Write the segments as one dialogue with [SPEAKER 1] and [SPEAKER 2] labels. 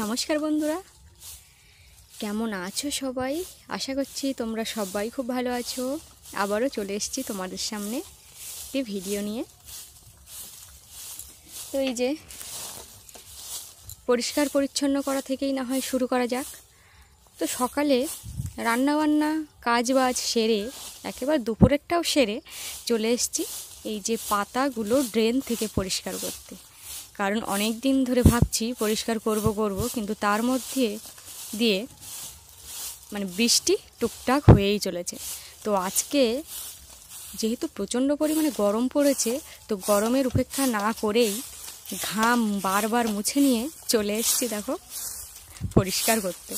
[SPEAKER 1] নমস্কার বন্ধুরা, কেমন আছো সবাই? আশা করছি তোমরা সবাই খুব ভালো আছো। আবারও চলে এসেছি তোমাদের সামনে একটি ভিডিও নিয়ে। তো এই যে পরিষ্কার পরিচ্ছন্ন করা থেকেই না হয় শুরু করা যাক। তো সকালে রান্নাবান্না কাজবাজ সেরে একেবারে দুপুরেরটাও সেরে চলে এসেছি এই যে পাতাগুলো ড্রেন থেকে পরিষ্কার করতে। কারণ অনেক দিন ধরে ভাবছি পরিষ্কার করব কিন্তু তার মধ্যে দিয়ে বৃষ্টি টুকটাক হয়েই চলেছে। তো আজকে যেহেতু প্রচণ্ড পরিমাণে গরম পড়েছে, তো গরমের উপেক্ষা না করেই ঘাম বারবার মুছে নিয়ে চলে এসেছি দেখো পরিষ্কার করতে।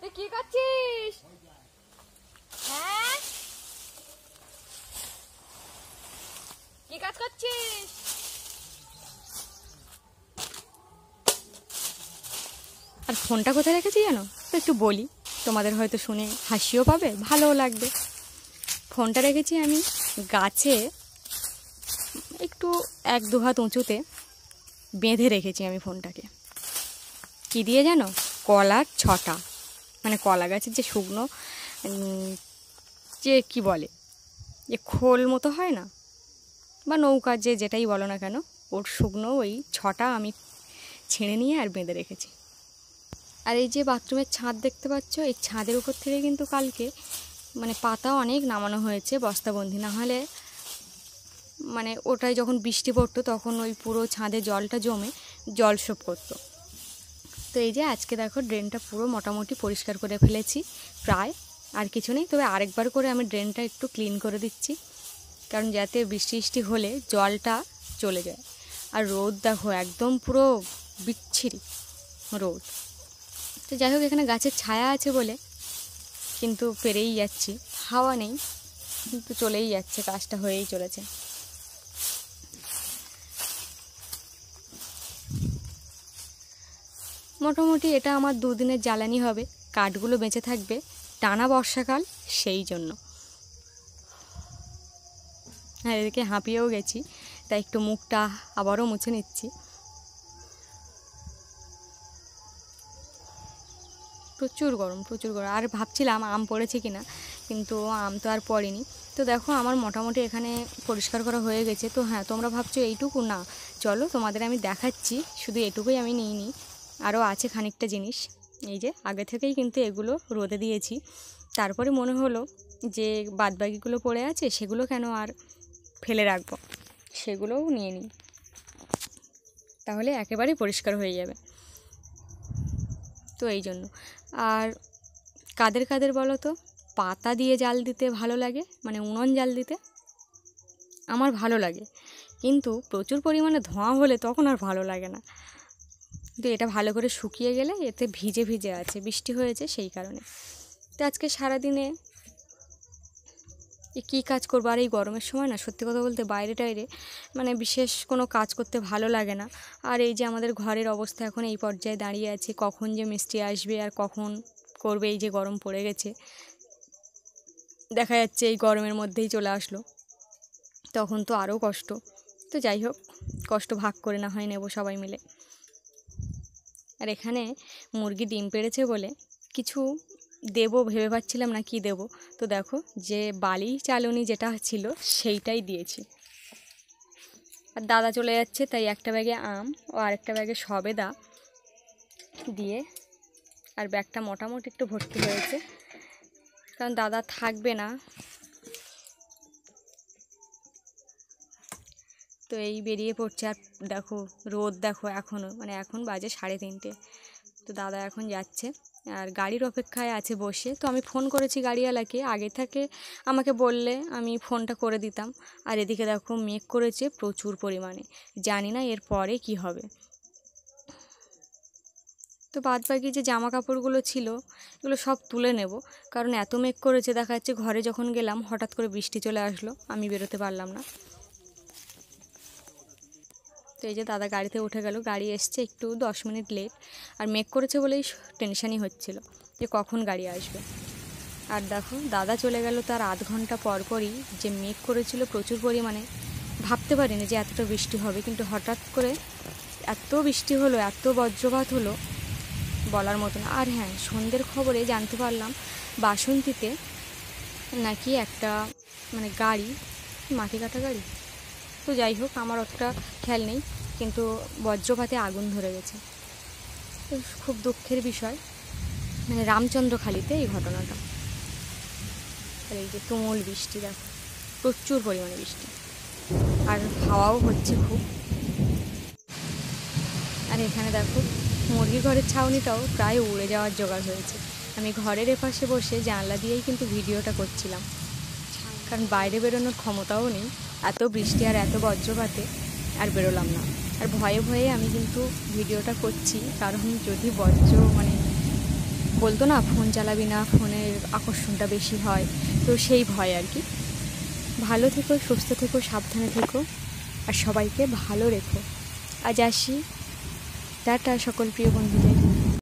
[SPEAKER 1] তুই কি করছিস? হ্যাঁ, কি কাজ করছিস? আর ফোনটা কোথায় রেখেছি জানো তো? একটু বলি, তোমাদের হয়তো শুনে হাসিও পাবে, ভালোও লাগবে। ফোনটা রেখেছি আমি গাছে একটু 1-2 হাত উঁচুতে বেঁধে রেখেছি আমি ফোনটাকে। কি দিয়ে জানো? কলার ছটা, কলা গাছের যে শুকনো যে কি বলে, যে খোল মতো হয় না, বা নৌকার যেটাই বলো না কেন, ওর শুকনো ওই ছটা আমি ছিঁড়ে নিয়ে আর বেঁধে রেখেছি। আর এই যে বাথরুমের ছাদ দেখতে পাচ্ছ, এই ছাদের উপর থেকে কিন্তু কালকে পাতা অনেক নামানো হয়েছে বস্তাবন্দি, না হলে ওটাই যখন বৃষ্টি পড়তো তখন ওই পুরো ছাদে জলটা জমে জলস্রোত করতো। তো এই যে আজকে দেখো ড্রেনটা পুরো মোটামুটি পরিষ্কার করে ফেলেছি প্রায়, আর কিছু নেই। তবে আরেকবার করে আমি ড্রেনটা একটু ক্লিন করে দিচ্ছি, কারণ যাতে বৃষ্টি হলে জলটা চলে যায়। আর রোদ দেখো একদম পুরো বিচ্ছিরি রোদ। তো যাই হোক, এখানে গাছের ছায়া আছে বলে কিন্তু পেরেই যাচ্ছি, হাওয়া নেই কিন্তু চলেই যাচ্ছে, কাজটা হয়েই চলেছে। মোটামুটি এটা আমার 2 দিনের জ্বালানি হবে, কাঠগুলো বেঁচে থাকবে টানা বর্ষাকাল সেই জন্য। আর এদিকে হাঁপিয়েও গেছি, তাই একটু মুখটা আবারও মুছে নিচ্ছি। প্রচুর গরম। আর ভাবছিলাম আম পড়েছে কিনা, কিন্তু আম তো আর পড়েনি। তো দেখো আমার মোটামুটি এখানে পরিষ্কার করা হয়ে গেছে। তো হ্যাঁ, তোমরা ভাবছো এইটুকু, না চলো তোমাদের আমি দেখাচ্ছি, শুধু এটুকুই আমি নিইনি, আরও আছে খানিকটা জিনিস। এই যে আগে থেকেই কিন্তু এগুলো রোদে দিয়েছি, তারপরে মনে হলো যে বাদবাকিগুলো পড়ে আছে সেগুলো কেন আর ফেলে রাখবো, সেগুলোও নিয়ে নিই, তাহলে একেবারেই পরিষ্কার হয়ে যাবে। তো এই জন্য। আর কাদের বলো তো পাতা দিয়ে জাল দিতে ভালো লাগে, উনুন জাল দিতে আমার ভালো লাগে, কিন্তু প্রচুর পরিমাণে ধোঁয়া হলে তখন আর ভালো লাগে না। কিন্তু এটা ভালো করে শুকিয়ে গেলে এতে ভিজে আছে, বৃষ্টি হয়েছে সেই কারণে। তো আজকে সারাদিনে কী কাজ করবো, আর এই গরমের সময় না সত্যি কথা বলতে বাইরে টাইরে বিশেষ কোনো কাজ করতে ভালো লাগে না। আর এই যে আমাদের ঘরের অবস্থা এখন এই পর্যায়ে দাঁড়িয়ে আছে, কখন যে মিস্ত্রি আসবে আর কখন করবে, এই যে গরম পড়ে গেছে, দেখা যাচ্ছে এই গরমের মধ্যেই চলে আসলো, তখন তো আরও কষ্ট। তো যাই হোক, কষ্ট ভাগ করে না হয় নেব সবাই মিলে। আর এখানে মুরগি ডিম পেড়েছে বলে কিছু দেবো ভেবে পাচ্ছিলাম না কি দেব। তো দেখো, যে বালি চালনি যেটা ছিল সেইটাই দিয়েছি। আর দাদা চলে যাচ্ছে, তাই একটা ব্যাগে আম ও আরেকটা ব্যাগে সবেদা দিয়ে, আর ব্যাগটা মোটামুটি একটু ভর্তি হয়েছে, কারণ দাদা থাকবে না। তো এই বেরিয়ে পড়ছে। আর দেখো রোদ দেখো এখনও, এখন বাজে 3:30। তো দাদা এখন যাচ্ছে আর গাড়ির অপেক্ষায় আছে বসে। তো আমি ফোন করেছি গাড়িওয়ালাকে, আগে থেকে আমাকে বললে আমি ফোনটা করে দিতাম। আর এদিকে দেখো মেঘ করেছে প্রচুর পরিমাণে, জানি না এর পরে কি হবে। তো বাদ বাকি যে জামা কাপড়গুলো ছিল এগুলো সব তুলে নেব, কারণ এত মেঘ করেছে। দেখা যাচ্ছে ঘরে যখন গেলাম হঠাৎ করে বৃষ্টি চলে আসলো, আমি বেরোতে পারলাম না। তো এই যে দাদা গাড়িতে উঠে গেল, গাড়ি এসছে একটু 10 মিনিট লেট। আর মেঘ করেছে বলেই টেনশানই হচ্ছিল যে কখন গাড়ি আসবে। আর দেখো দাদা চলে গেল তার আধ ঘন্টা পর পরই। যে মেঘ করেছিল প্রচুর পরিমাণে, ভাবতে পারিনি যে এতটা বৃষ্টি হবে, কিন্তু হঠাৎ করে এত বৃষ্টি হলো, এত বজ্রপাত হলো বলার মতো না। আর হ্যাঁ, সন্ধ্যের খবরে জানতে পারলাম বাসন্তীতে নাকি একটা মানে গাড়ি, মাটি কাটা গাড়ি, তো যাই হোক আমার অতটা খেয়াল নেই, কিন্তু বজ্রপাতে আগুন ধরে গেছে। তো খুব দুঃখের বিষয়, মানে রামচন্দ্রখালিতে এই ঘটনাটা। আর এই যে তুমুল বৃষ্টি, দেখো প্রচুর পরিমাণে বৃষ্টি, আর হাওয়াও হচ্ছে খুব। আর এখানে দেখো মুরগি ঘরের ছাউনিটাও প্রায় উড়ে যাওয়ার জোগাড় হয়েছে। আমি ঘরের এপাশে বসে জানলা দিয়েই কিন্তু ভিডিওটা করছিলাম, কারণ বাইরে বেরোনোর ক্ষমতাও নেই। এত বৃষ্টি আর এত বজ্রপাতে আর বেরোলাম না। আর ভয়ে ভয়ে আমি কিন্তু ভিডিওটা করছি, কারণ যদি বজ্র মানে বলতো না ফোন চালাবি না, ফোনের আকর্ষণটা বেশি হয়, তো সেই ভয় আর কি। ভালো থেকো, সুস্থ থেকো, সাবধানে থেকো, আর সবাইকে ভালো রেখো। আজ আসি, টাটা সকল প্রিয় বন্ধুদের।